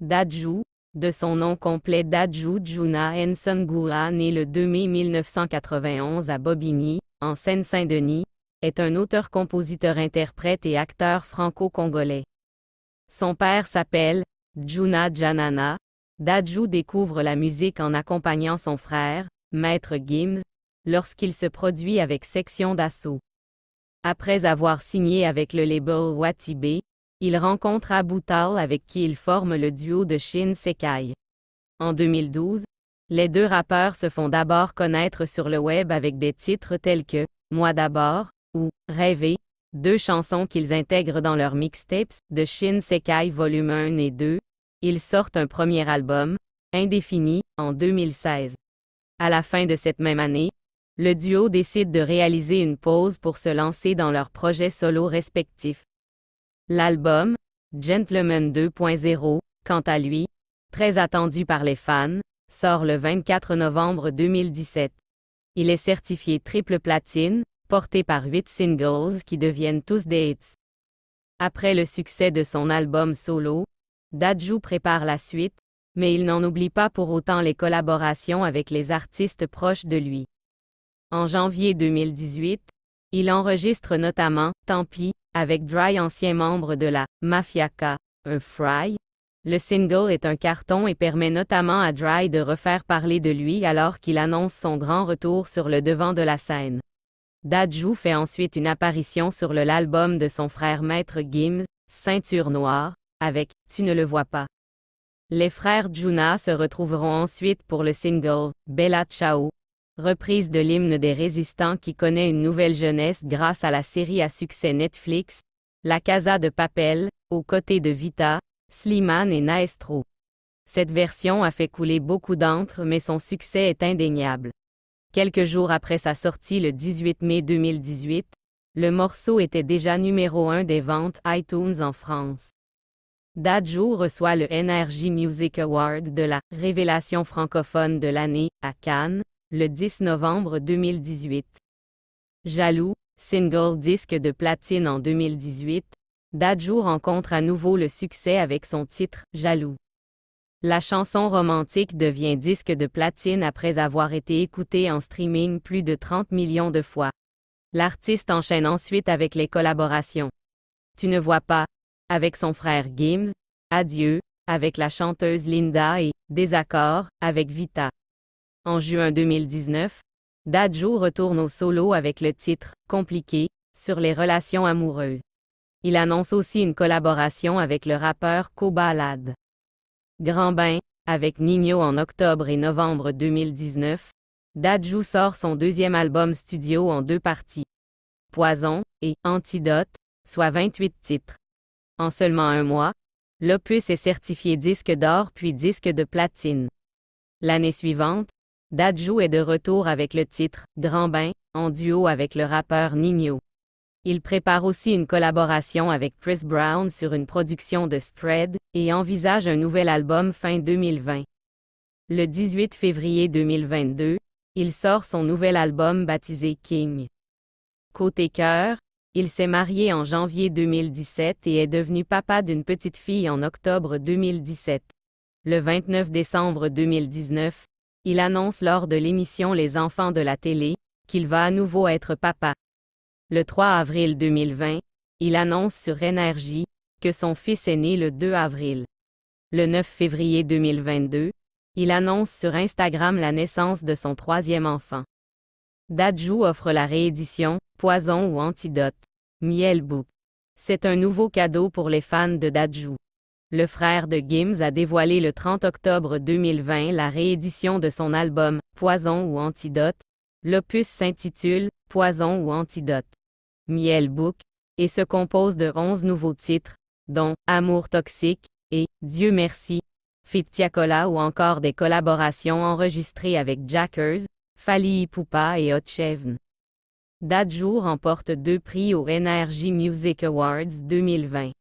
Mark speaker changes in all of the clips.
Speaker 1: Dadju, de son nom complet Dadju Djuna Nsongkhula, né le 2 mai 1991 à Bobigny, en Seine-Saint-Denis, est un auteur-compositeur-interprète et acteur franco-congolais. Son père s'appelle Djuna Djanana. Dadju découvre la musique en accompagnant son frère, Maître Gims, lorsqu'il se produit avec Section d'Assaut. Après avoir signé avec le label Watibé, il rencontre Abou Tal avec qui il forme le duo de Shin Sekai. En 2012, les deux rappeurs se font d'abord connaître sur le web avec des titres tels que « Moi d'abord » ou « Rêver », deux chansons qu'ils intègrent dans leurs mixtapes de Shin Sekai Volume 1 et 2. Ils sortent un premier album, Indéfini, en 2016. À la fin de cette même année, le duo décide de réaliser une pause pour se lancer dans leurs projets solo respectifs. L'album, Gentleman 2.0, quant à lui, très attendu par les fans, sort le 24 novembre 2017. Il est certifié triple platine, porté par 8 singles qui deviennent tous des hits. Après le succès de son album solo, Dadju prépare la suite, mais il n'en oublie pas pour autant les collaborations avec les artistes proches de lui. En janvier 2018, il enregistre notamment « Tant pis » avec Dry, ancien membre de la Mafia K, un Fry. Le single est un carton et permet notamment à Dry de refaire parler de lui alors qu'il annonce son grand retour sur le devant de la scène. Dadju fait ensuite une apparition sur l'album de son frère Maître Gims, Ceinture Noire, avec « Tu ne le vois pas ». Les frères Djuna se retrouveront ensuite pour le single « Bella Ciao », reprise de l'hymne des résistants qui connaît une nouvelle jeunesse grâce à la série à succès Netflix, La Casa de Papel, aux côtés de Vita, Slimane et Naestro. Cette version a fait couler beaucoup d'encre mais son succès est indéniable. Quelques jours après sa sortie le 18 mai 2018, le morceau était déjà numéro 1 des ventes iTunes en France. Dadju reçoit le NRJ Music Award de la « Révélation francophone de l'année » à Cannes, le 10 novembre 2018. Jaloux, single disque de platine en 2018, Dadju rencontre à nouveau le succès avec son titre « Jaloux ». La chanson romantique devient disque de platine après avoir été écoutée en streaming plus de 30 millions de fois. L'artiste enchaîne ensuite avec les collaborations. Tu ne vois pas, avec son frère Gims, Adieu, avec la chanteuse Linda et Désaccord, avec Vita. En juin 2019, Dadju retourne au solo avec le titre « Compliqué » sur les relations amoureuses. Il annonce aussi une collaboration avec le rappeur Kobalade. Grand Bain, avec Ninho en octobre et novembre 2019, Dadju sort son deuxième album studio en 2 parties. Poison et Antidote, soit 28 titres. En seulement 1 mois, l'opus est certifié disque d'or puis disque de platine. L'année suivante, Dadju est de retour avec le titre « Grand Bain » en duo avec le rappeur Ninho. Il prépare aussi une collaboration avec Chris Brown sur une production de Spread et envisage un nouvel album fin 2020. Le 18 février 2022, il sort son nouvel album baptisé King. Côté cœur, il s'est marié en janvier 2017 et est devenu papa d'une petite fille en octobre 2017. Le 29 décembre 2019, il annonce lors de l'émission Les Enfants de la télé qu'il va à nouveau être papa. Le 3 avril 2020, il annonce sur NRJ que son fils est né le 2 avril. Le 9 février 2022, il annonce sur Instagram la naissance de son 3e enfant. Dadju offre la réédition « Poison ou Antidote » Miel Book. C'est un nouveau cadeau pour les fans de Dadju. Le frère de Gims a dévoilé le 30 octobre 2020 la réédition de son album « Poison ou Antidote ». L'opus s'intitule « Poison ou Antidote ». Miel Book, et se compose de 11 nouveaux titres, dont « Amour toxique » et « Dieu merci », Feat Tiakola ou encore des collaborations enregistrées avec Jackers, Fally Ipupa et Hot Chevn. Dadju remporte 2 prix aux NRJ Music Awards 2020.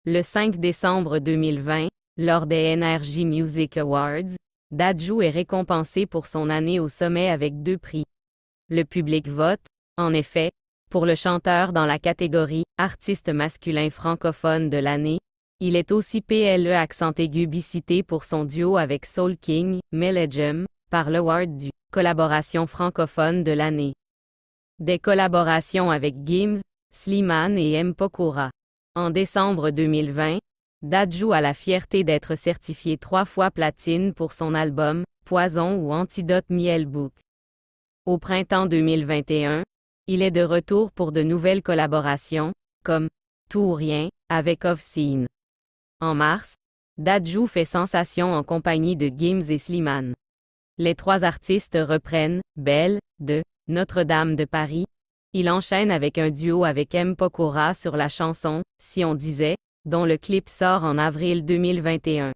Speaker 1: Le 5 décembre 2020, lors des NRJ Music Awards, Dadju est récompensé pour son année au sommet avec 2 prix. Le public vote, en effet, pour le chanteur dans la catégorie « Artiste masculin francophone de l'année », Il est aussi PLE accent aigu bicité pour son duo avec Soul King, Melejum, par l'award du Collaboration francophone de l'année. Des collaborations avec Gims, Slimane et M. Pokora. En décembre 2020, Dadju a la fierté d'être certifié 3 fois platine pour son album Poison ou Antidote Miel Book. Au printemps 2021, il est de retour pour de nouvelles collaborations, comme Tout ou Rien, avec Ovseen. En mars, Dadju fait sensation en compagnie de Gims et Slimane. Les 3 artistes reprennent Belle, de Notre-Dame de Paris. Il enchaîne avec un duo avec M. Pokora sur la chanson Si on disait, dont le clip sort en avril 2021.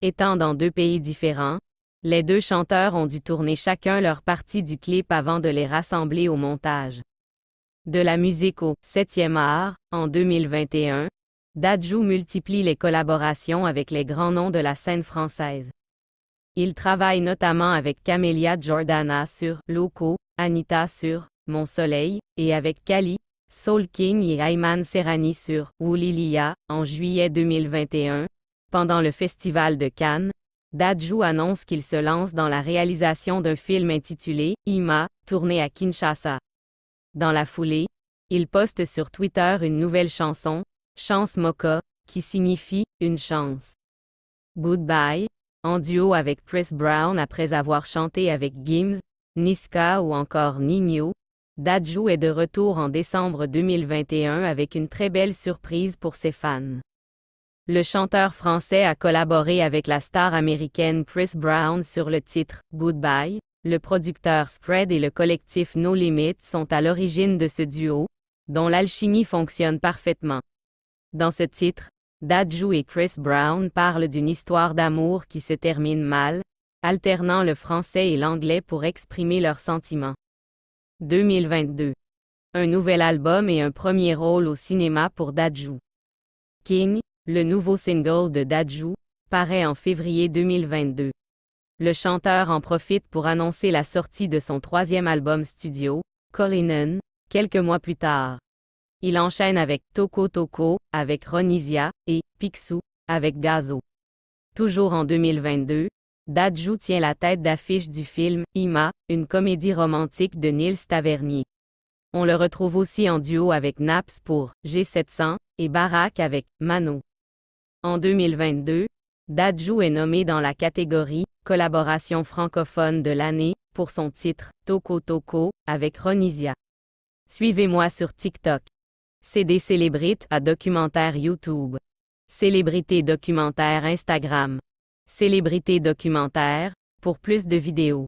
Speaker 1: Étant dans 2 pays différents, les 2 chanteurs ont dû tourner chacun leur partie du clip avant de les rassembler au montage. De la musique au 7e art, en 2021, Dadju multiplie les collaborations avec les grands noms de la scène française. Il travaille notamment avec Camélia Jordana sur Loco, Anita sur Mon Soleil, et avec Kali, Soul King et Ayman Serrani sur Wulilia, en juillet 2021. Pendant le festival de Cannes, Dadju annonce qu'il se lance dans la réalisation d'un film intitulé Ima, tourné à Kinshasa. Dans la foulée, il poste sur Twitter une nouvelle chanson, Chance Mocha, qui signifie une chance. Goodbye, en duo avec Chris Brown après avoir chanté avec Gims, Niska ou encore Ninho, Dadju est de retour en décembre 2021 avec une très belle surprise pour ses fans. Le chanteur français a collaboré avec la star américaine Chris Brown sur le titre Goodbye. Le producteur Spread et le collectif No Limit sont à l'origine de ce duo, dont l'alchimie fonctionne parfaitement. Dans ce titre, Dadju et Chris Brown parlent d'une histoire d'amour qui se termine mal, alternant le français et l'anglais pour exprimer leurs sentiments. 2022. Un nouvel album et un premier rôle au cinéma pour Dadju. King, le nouveau single de Dadju, paraît en février 2022. Le chanteur en profite pour annoncer la sortie de son 3e album studio, Colinen, quelques mois plus tard. Il enchaîne avec Toko Toko, avec Ronisia, et Picsou, avec Gazo. Toujours en 2022, Dadju tient la tête d'affiche du film Ima, une comédie romantique de Nils Tavernier. On le retrouve aussi en duo avec Naps pour G700 et Barack avec Mano. En 2022, Dadju est nommé dans la catégorie Collaboration francophone de l'année pour son titre Toko Toko avec Ronisia. Suivez-moi sur TikTok. CD Célébrite à documentaire YouTube. Célébrité documentaire Instagram. Célébrité documentaire, pour plus de vidéos.